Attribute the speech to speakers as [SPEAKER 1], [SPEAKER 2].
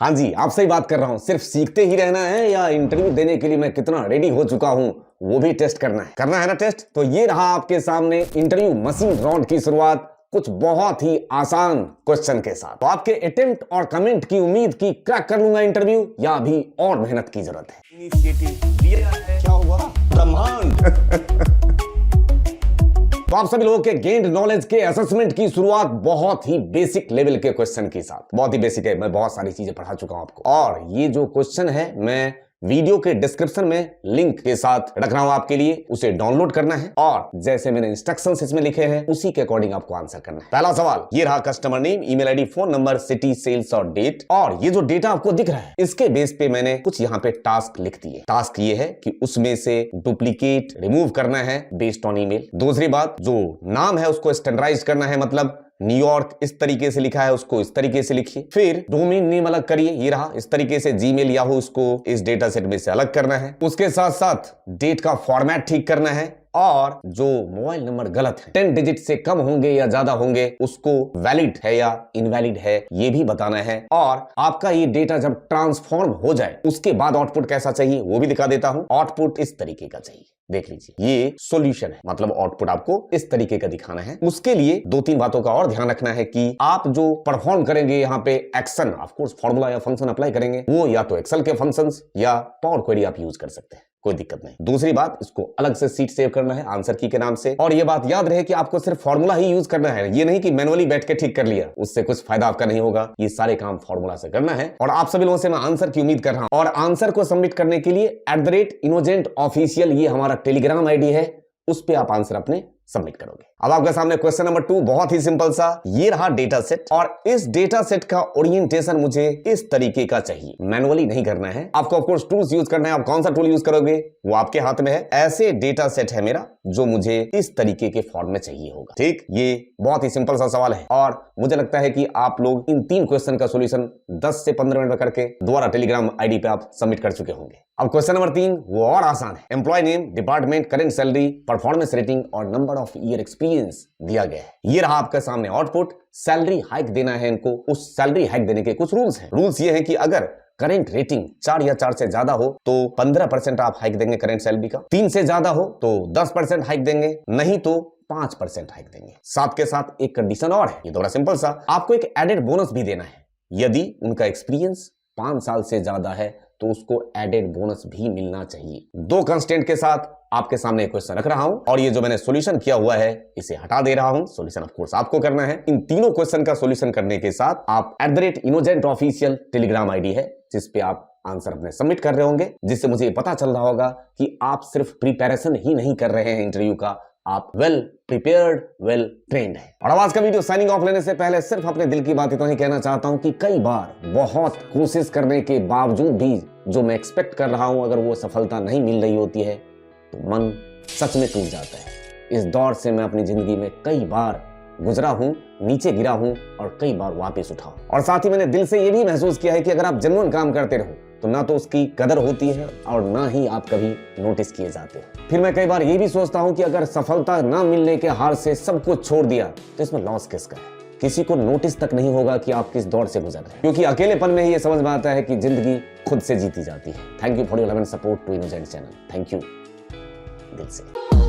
[SPEAKER 1] हाँ जी, आपसे ही बात कर रहा हूँ। सिर्फ सीखते ही रहना है या इंटरव्यू देने के लिए मैं कितना रेडी हो चुका हूँ वो भी टेस्ट करना है ना टेस्ट। तो ये रहा आपके सामने इंटरव्यू मशीन राउंड की शुरुआत कुछ बहुत ही आसान क्वेश्चन के साथ। तो आपके अटेम्प्ट और कमेंट की उम्मीद की क्रैक कर लूंगा इंटरव्यू या अभी और मेहनत की जरूरत है। इनिशिएटिव लिया है, क्या हुआ? ब्रह्मांड। तो आप सभी लोगों के गेन्ड नॉलेज के असेसमेंट की शुरुआत बहुत ही बेसिक लेवल के क्वेश्चन के साथ। बहुत ही बेसिक है, मैं बहुत सारी चीजें पढ़ा चुका हूं आपको। और ये जो क्वेश्चन है मैं वीडियो के डिस्क्रिप्शन में लिंक के साथ रख रहा हूं आपके लिए, उसे डाउनलोड करना है और जैसे मैंने इंस्ट्रक्शंस इसमें लिखे हैं उसी के अकॉर्डिंग आपको आंसर करना है। पहला सवाल ये रहा, customer name, email ID, phone number, city, sales और डेट। और ये जो डेटा आपको दिख रहा है इसके बेस पे मैंने कुछ यहाँ पे टास्क लिख दिए। टास्क ये है कि उसमें से डुप्लीकेट रिमूव करना है बेस्ड ऑन ईमेल। दूसरी बात, जो नाम है उसको स्टैंडर्डाइज करना है, मतलब न्यूयॉर्क इस तरीके से लिखा है उसको इस तरीके से लिखिए। फिर डोमेन नेम अलग करिए, ये रहा इस तरीके से जीमेल याहू, उसको इस डेटा सेट में से अलग करना है। उसके साथ साथ डेट का फॉर्मेट ठीक करना है और जो मोबाइल नंबर गलत है 10 डिजिट से कम होंगे या ज्यादा होंगे उसको वैलिड है या इनवैलिड है ये भी बताना है। और आपका ये डेटा जब ट्रांसफॉर्म हो जाए उसके बाद आउटपुट कैसा चाहिए वो भी दिखा देता हूं। आउटपुट इस तरीके का चाहिए, देख लीजिए ये सॉल्यूशन है, मतलब आउटपुट आपको इस तरीके का दिखाना है। उसके लिए 2-3 बातों का और ध्यान रखना है कि आप जो परफॉर्म करेंगे यहाँ पे एक्शन, ऑफ कोर्स फॉर्मूला या फंक्शन अप्लाई करेंगे, वो या तो एक्सेल के फंक्शंस या पावर क्वेरी आप यूज कर सकते हैं, कोई दिक्कत नहीं। दूसरी बात, इसको अलग से सीट सेव करना है आंसर की के नाम से। और ये बात याद रहे कि आपको सिर्फ फॉर्मूला ही यूज करना है, ये नहीं कि मैनुअली बैठ के ठीक कर लिया, उससे कुछ फायदा आपका नहीं होगा। ये सारे काम फॉर्मूला से करना है। और आप सभी लोगों से मैं आंसर की उम्मीद कर रहा हूं। और आंसर को सबमिट करने के लिए @innocentofficial ये हमारा टेलीग्राम आईडी है, उस पर आप आंसर अपने सबमिट करोगे। अब आपके सामने क्वेश्चन नंबर 2 बहुत ही सिंपल सा, ये रहा डेटा सेट और इस डेटा सेट का ओरिएंटेशन मुझे इस तरीके का चाहिए, मैनुअली नहीं करना है आपको। ऑफ कोर्स टूल्स यूज करना है, आप कौन सा टूल यूज करोगे वो आपके हाथ में है। ऐसे डेटा सेट है मेरा जो मुझे इस तरीके के फॉर्म में चाहिए होगा, ठीक। ये बहुत ही सिंपल सा सवाल है और मुझे लगता है कि आप लोग इन 3 क्वेश्चन का सोल्यूशन 10 से 15 मिनट में करके दोबारा टेलीग्राम आईडी पे आप सबमिट कर चुके होंगे। अब क्वेश्चन नंबर 3 वो और आसान है। Employee name, department, current salary, performance rating और नंबर ऑफ ईयर एक्सपीरियंस दिया गया है। ये रहा आपके सामने आउटपुट। सैलरी हाइक देना है इनको, उस सैलरी हाइक देने के कुछ रूल्स हैं। रूल्स ये हैं कि अगर करेंट रेटिंग 4 या 4 से ज्यादा हो तो 15% आप हाइक देंगे करेंट सैलरी का, 3 से ज्यादा हो तो 10% हाइक देंगे, नहीं तो 5% हाइक देंगे। साथ के साथ एक कंडीशन और है, ये थोड़ा सिंपल सा, आपको एक एडेड बोनस भी देना है। यदि उनका एक्सपीरियंस 5 साल से ज्यादा है तो उसको एडेड बोनस भी मिलना चाहिए। 2 कंस्टेंट के साथ आपके सामने एक क्वेश्चन रख रहा हूं और ये जो मैंने सॉल्यूशन किया हुआ है इसे हटा दे रहा हूं। सॉल्यूशन ऑफ कोर्स आपको करना है। इन तीनों क्वेश्चन का सॉल्यूशन करने के साथ आप @innocentofficial टेलीग्राम आईडी है जिस पे आप आंसर अपने सबमिट कर रहे होंगे, जिससे मुझे पता चल रहा होगा कि आप सिर्फ प्रिपरेशन ही नहीं कर रहे हैं इंटरव्यू का, आप वेल प्रिपेयर्ड, वेल ट्रेन्ड है। और आज का वीडियो साइनिंग ऑफ लेने से पहले सिर्फ अपने दिल की बात इतना ही कहना चाहता हूं कि कई बार बहुत कोशिश करने के बावजूद भी जो मैं एक्सपेक्ट कर रहा हूं अगर वो सफलता नहीं मिल रही होती है तो मन सच में टूट जाता है। इस दौर से मैं अपनी जिंदगी में कई बार गुजरा हूं, नीचे गिरा हूं और कई बार वापस उठा हूं। और साथ ही मैंने दिल से ये भी महसूस किया है कि अगर आप जेन्युइन काम करते रहो तो ना तो उसकी कदर होती है और ना ही आप कभी नोटिस किए जाते हो। फिर मैं कई बार ये भी सोचता हूं कि अगर सफलता ना मिलने के हार से सब कुछ छोड़ दिया तो इसमें लॉस किसका है? किसी को नोटिस तक नहीं होगा कि आप किस दौर से गुजर रहे हैं, क्योंकि अकेलेपन में ही ये समझ में आता है कि जिंदगी खुद से जीती जाती है। Thank you for your love and support to innocent channel. Thank you दिल से।